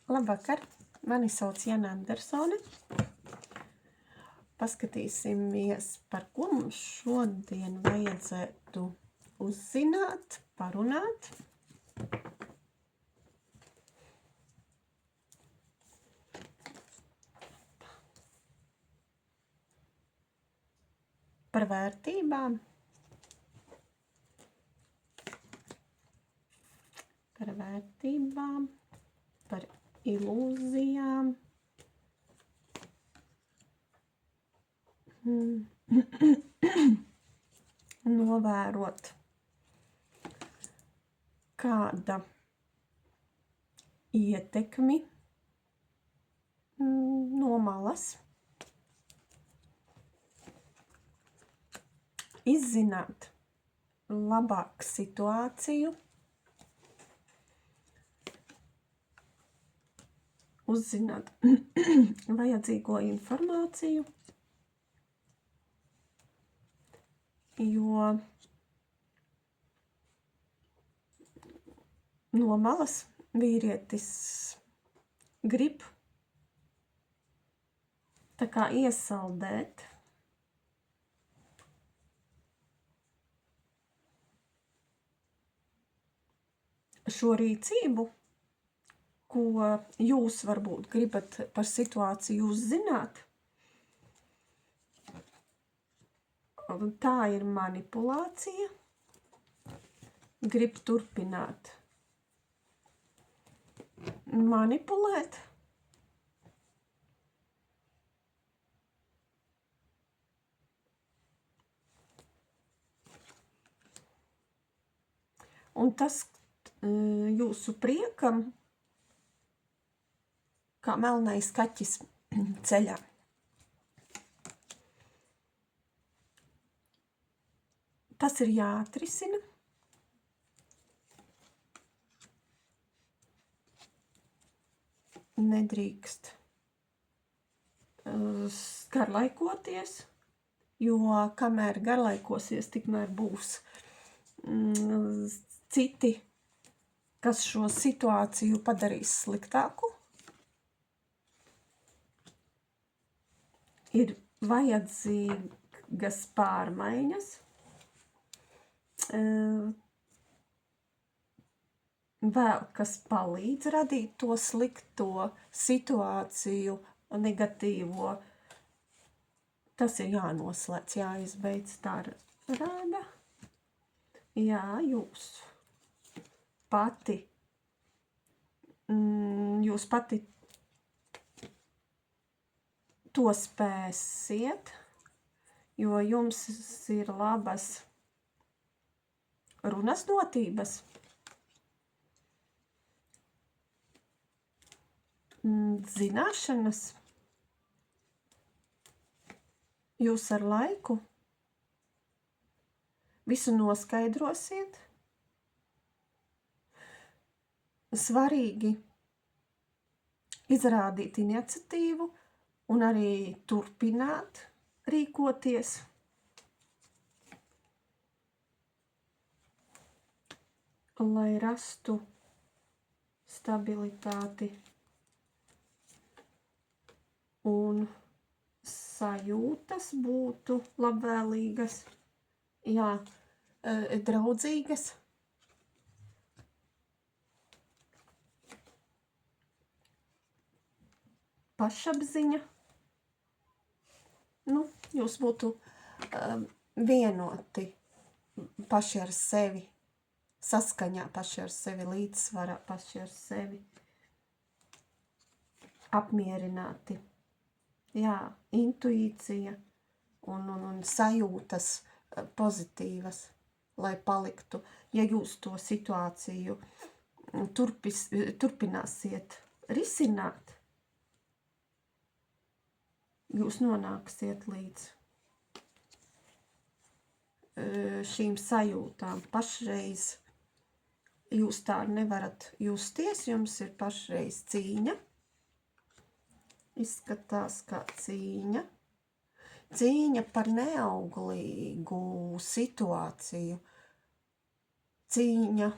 Labvakar, mani sauc Jana Andersone. Paskatīsimies, par ko mums šodien vajadzētu uzzināt, parunāt. Par vērtībām, par ilūzijām, novērot, kāda ietekmi no malas, izzināt labāk situāciju, uzzināt vajadzīgo informāciju, jo no malas vīrietis grib tā kā iesaldēt šo rīcību, ko jūs varbūt gribat par situāciju uzzināt. Tā ir manipulācija. Grib turpināt manipulēt. Un tas jūsu priekam, kā melnais kaķis ceļā. Tas ir jāatrisina. Nedrīkst garlaikoties, jo kamēr garlaikosies, tikmēr būs citi, kas šo situāciju padarīs sliktāku. Ir vajadzīgas pārmaiņas. Vēl kas palīdz radīt to slikto situāciju, negatīvo. Tas ir jānoslēdz, jāizbeidz tā rāda. Jā, jūs pati to spēsiet, jo jums ir labas runas dotības, zināšanas. Jūs ar laiku visu noskaidrosiet. Svarīgi izrādīt iniciatīvu un arī turpināt rīkoties. Lai rastu stabilitāti un sajūtas būtu labvēlīgas, jā, draudzīgas. Pašapziņa. Jūs būtu vienoti paši ar sevi, saskaņā paši ar sevi, līdzsvarā paši ar sevi, apmierināti. Jā, intuīcija un sajūtas pozitīvas, lai paliktu. Ja jūs to situāciju turpināsiet risināt, jūs nonāksiet līdz šīm sajūtām. Pašreiz jūs tā nevarat justies, jums ir pašreiz cīņa. Izskatās kā cīņa. Cīņa par neauglīgu situāciju. Cīņa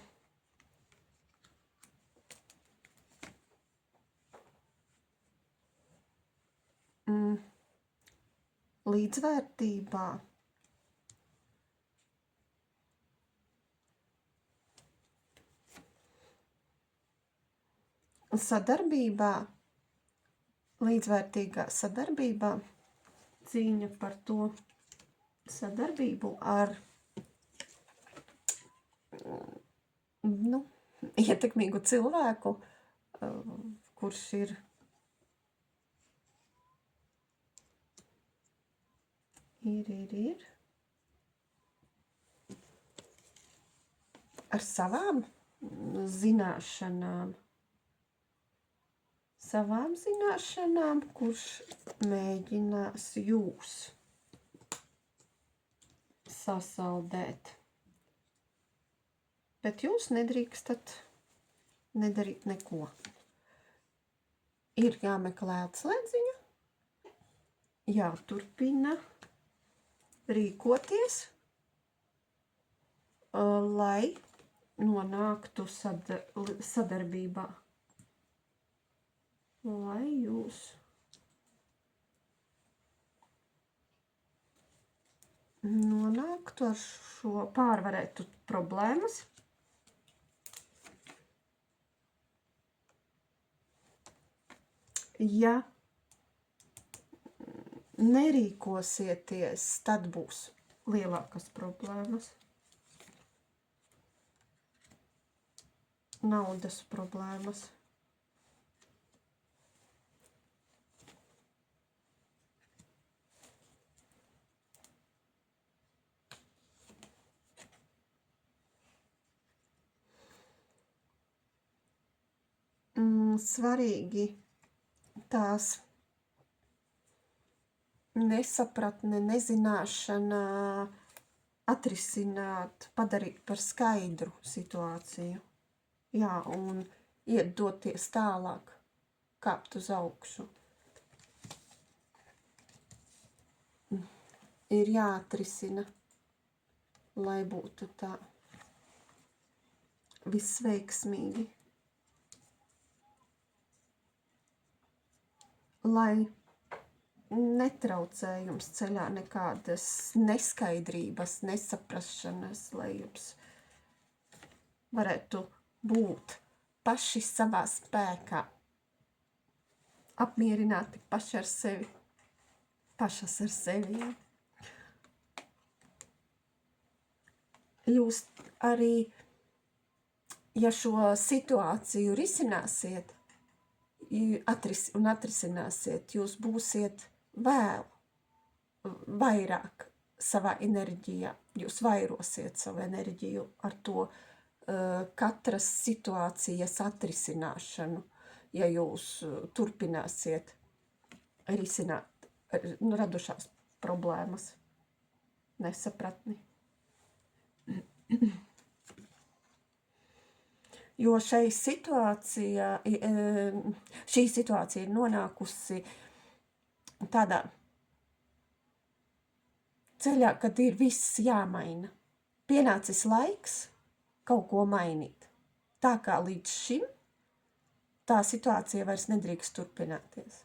līdzvērtībā, sadarbībā, līdzvērtīgā sadarbībā, cīņa par to sadarbību ar ietekmīgu cilvēku, kurš ir ar savām zināšanām, kurš mēģinās jūs sasaldēt. Bet jūs nedrīkstat nedarīt neko. Ir jāmeklē atslēdziņa, jāturpina rīkoties, lai nonāktu sadarbībā. Lai jūs nonāktu ar šo, pārvarētu problēmas. Ja nerīkosieties, tad būs lielākas problēmas. Naudas problēmas. Svarīgi tās nesapratne, nezināšana atrisināt, padarīt par skaidru situāciju. Jā, un iet doties tālāk, kāpt uz augšu. Ir jāatrisina, lai būtu tā visveiksmīgi. Lai netraucē jums ceļā nekādas neskaidrības, nesaprašanas, lai jums varētu būt paši savā spēkā, apmierināti paši ar sevi, pašas ar sevi. Ja? Jūs arī, ja šo situāciju risināsiet, un atrisināsiet, jūs būsiet vairāk savā enerģijā, jūs vairosiet savu enerģiju ar to katras situācijas atrisināšanu, ja jūs turpināsiet risināt radušās problēmas, nesapratni. Jo šī situācija ir nonākusi tādā ceļā, kad ir viss jāmaina. Pienācis laiks kaut ko mainīt. Tā kā līdz šim tā situācija vairs nedrīkst turpināties.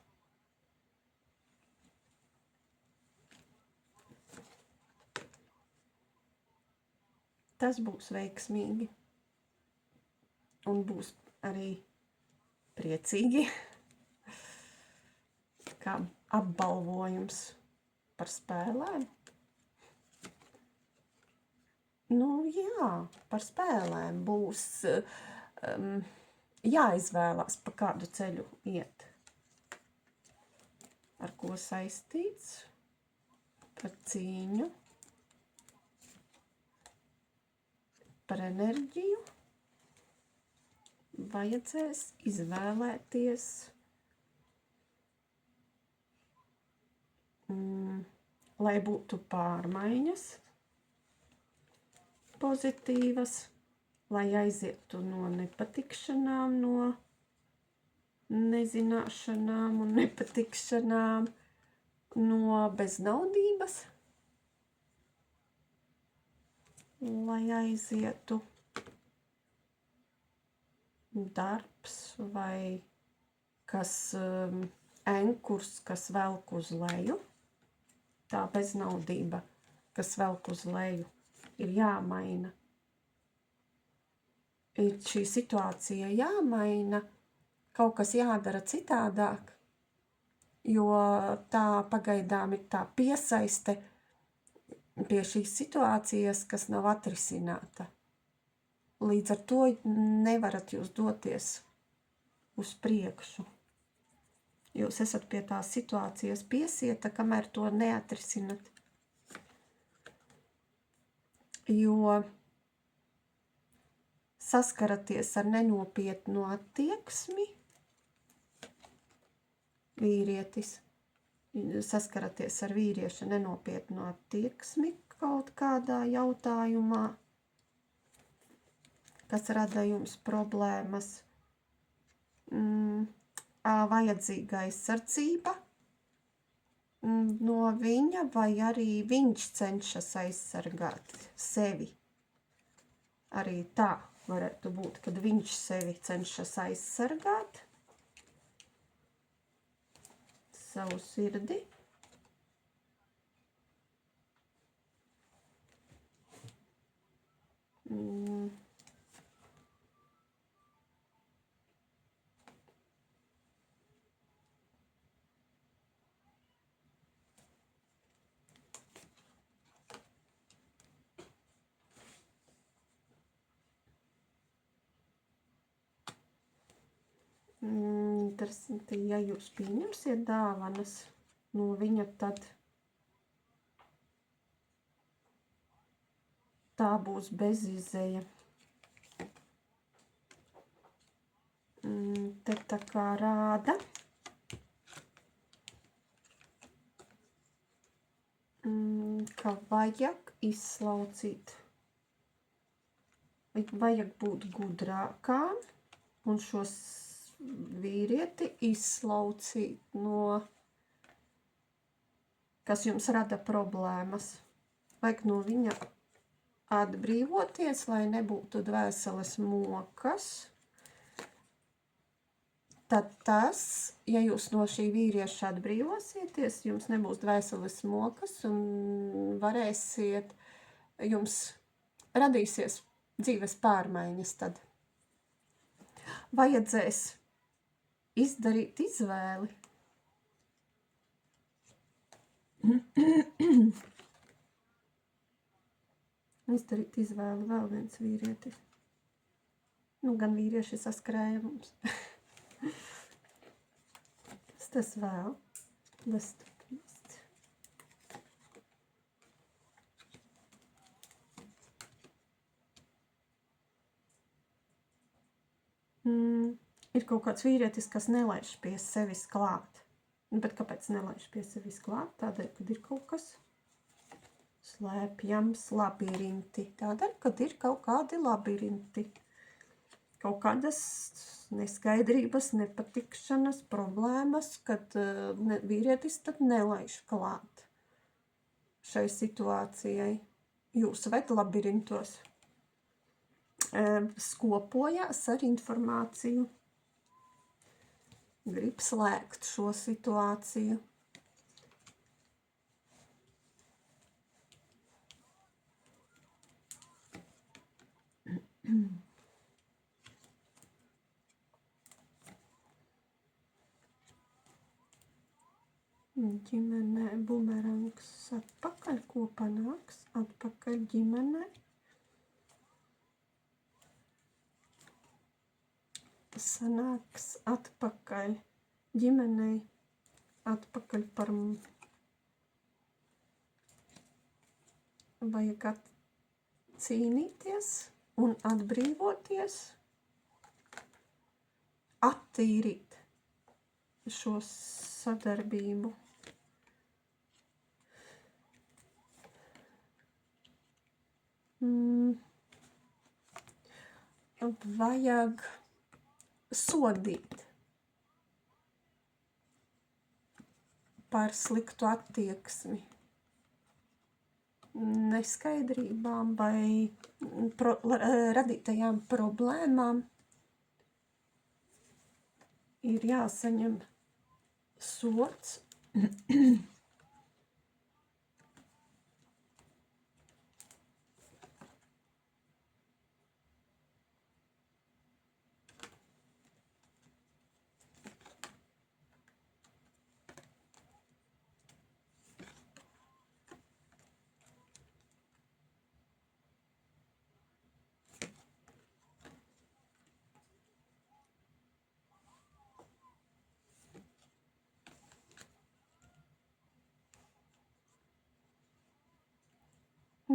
Tas būs veiksmīgi. Un būs arī priecīgi, kā apbalvojums par spēlēm. Jā, par spēlēm būs jāizvēlās, pa kādu ceļu iet. Ar ko saistīts, par cīņu, par enerģiju. Vajadzēs izvēlēties lai būtu pārmaiņas pozitīvas, lai aizietu no nepatikšanām, no nezināšanām un nepatikšanām, no beznaudības, lai aizietu darbs vai kas enkurs, kas velk uz leju, tā beznaudība, kas velk uz leju, ir jāmaina. Ir šī situācija jāmaina, kaut kas jādara citādāk, jo tā pagaidām ir tā piesaiste pie šīs situācijas, kas nav atrisināta. Līdz ar to nevarat jūs doties uz priekšu. Jūs esat pie tās situācijas piesieta, kamēr to neatrisinat. Jo saskaraties ar nenopietnu attieksmi, vīrietis, saskaraties ar vīrieša nenopietnu attieksmi kaut kādā jautājumā, kas rada jums problēmas, vajadzīga aizsardzība no viņa, vai arī viņš cenšas aizsargāt sevi. Arī tā varētu būt, kad viņš sevi cenšas aizsargāt, savu sirdi. Interesanti, ja jūs pieņemsiet dāvanas no viņa, tad tā būs bezizēja. Te tā kā rāda, ka vajag izslaucīt, vajag būt gudrākām un šos vīrieti izslaucīt no, kas jums rada problēmas. Vajag no viņa atbrīvoties, lai nebūtu dvēseles mokas. Tad tas, ja jūs no šī vīrieša atbrīvosieties, jums nebūs dvēseles mokas un varēsiet, jums radīsies dzīves pārmaiņas tad. Vajadzēs izdarīt izvēli. Izdarīt izvēli vēl viens vīrietis. Gan vīrieši saskrēja mums. Tas vēl. Доступность. Ir kaut kāds vīrietis, kas nelaiž pie sevis klāt. Bet kāpēc nelaiž pie sevis klāt? Tādēļ, kad ir kaut kas slēpjams, labirinti. Tādēļ, kad ir kaut kādi labirinti. Kaut kādas neskaidrības, nepatikšanas, problēmas, kad vīrietis tad nelaiž klāt šai situācijai. Jūs ved labirintos, skopojās ar informāciju, grib slēgt šo situāciju. Ģimenē bumerangs atpakaļ, ko panāks atpakaļ ģimenē. Sanāks atpakaļ ģimenei, atpakaļ par vajag cīnīties un atbrīvoties, attīrīt šo sadarbību. Vajag sodīt par sliktu attieksmi, neskaidrībām vai radītajām problēmām. Ir jāsaņem sods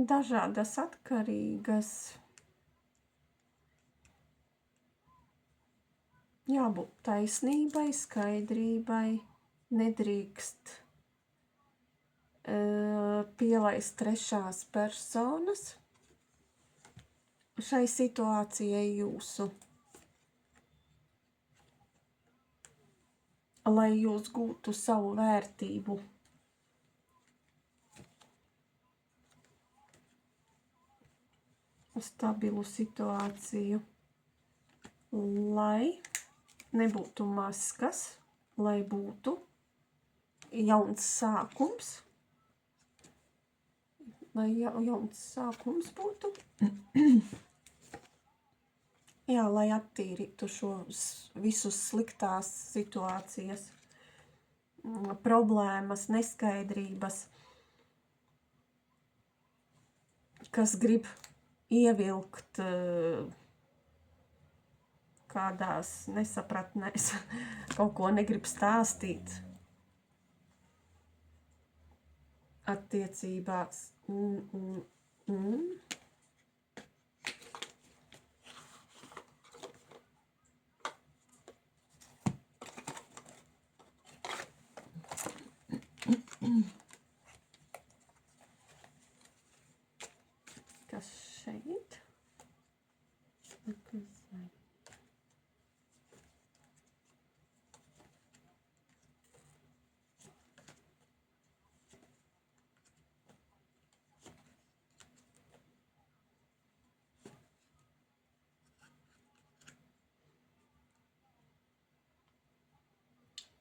dažādas atkarīgas. Jābūt taisnībai, skaidrībai, nedrīkst pielaist trešās personas šai situācijai jūsu, lai jūs gūtu savu vērtību. Stabilu situāciju, lai nebūtu maskas, lai būtu jauns sākums, jauns sākums būtu. Jā, lai attīrītu šos visus sliktās situācijas, problēmas, neskaidrības, kas grib ievilkt kādās nesapratnēs, kaut ko negrib stāstīt attiecībās. Kas šeit?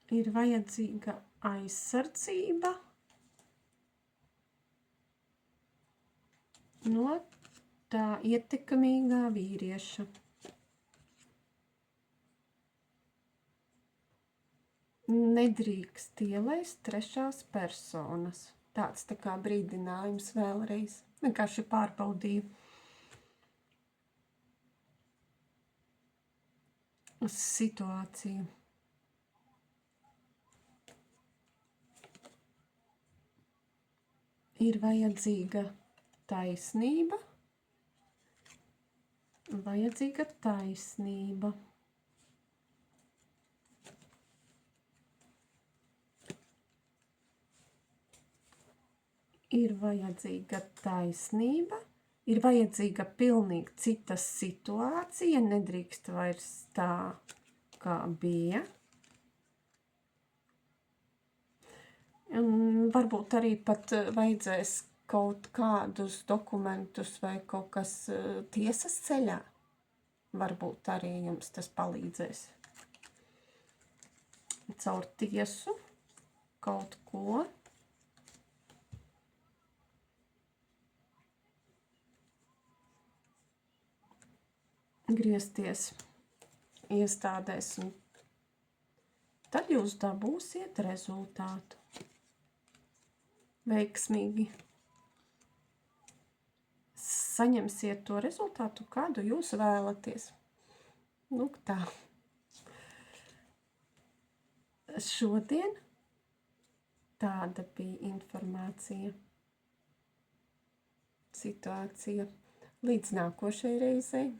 Ir vajadzīga aizsardzība no tā ietekmīgā vīrieša. Nedrīkst ielaist trešās personas. Tāds tā kā brīdinājums vēlreiz. Vienkārši pārbaudīju situāciju. Ir vajadzīga taisnība. Vajadzīga taisnība. Ir vajadzīga taisnība. Ir vajadzīga pilnīgi cita situācija. Nedrīkst vairs tā, kā bija. Un varbūt arī pat vajadzēs kaut kādus dokumentus vai kaut kas tiesas ceļā. Varbūt arī jums tas palīdzēs. Caur tiesu kaut ko. Griezties iestādēs, un tad jūs dabūsiet rezultātu. Veiksmīgi saņemsiet to rezultātu, kādu jūs vēlaties. Nu, tā. Šodien tāda bija informācija, situācija. Līdz nākošai reizei.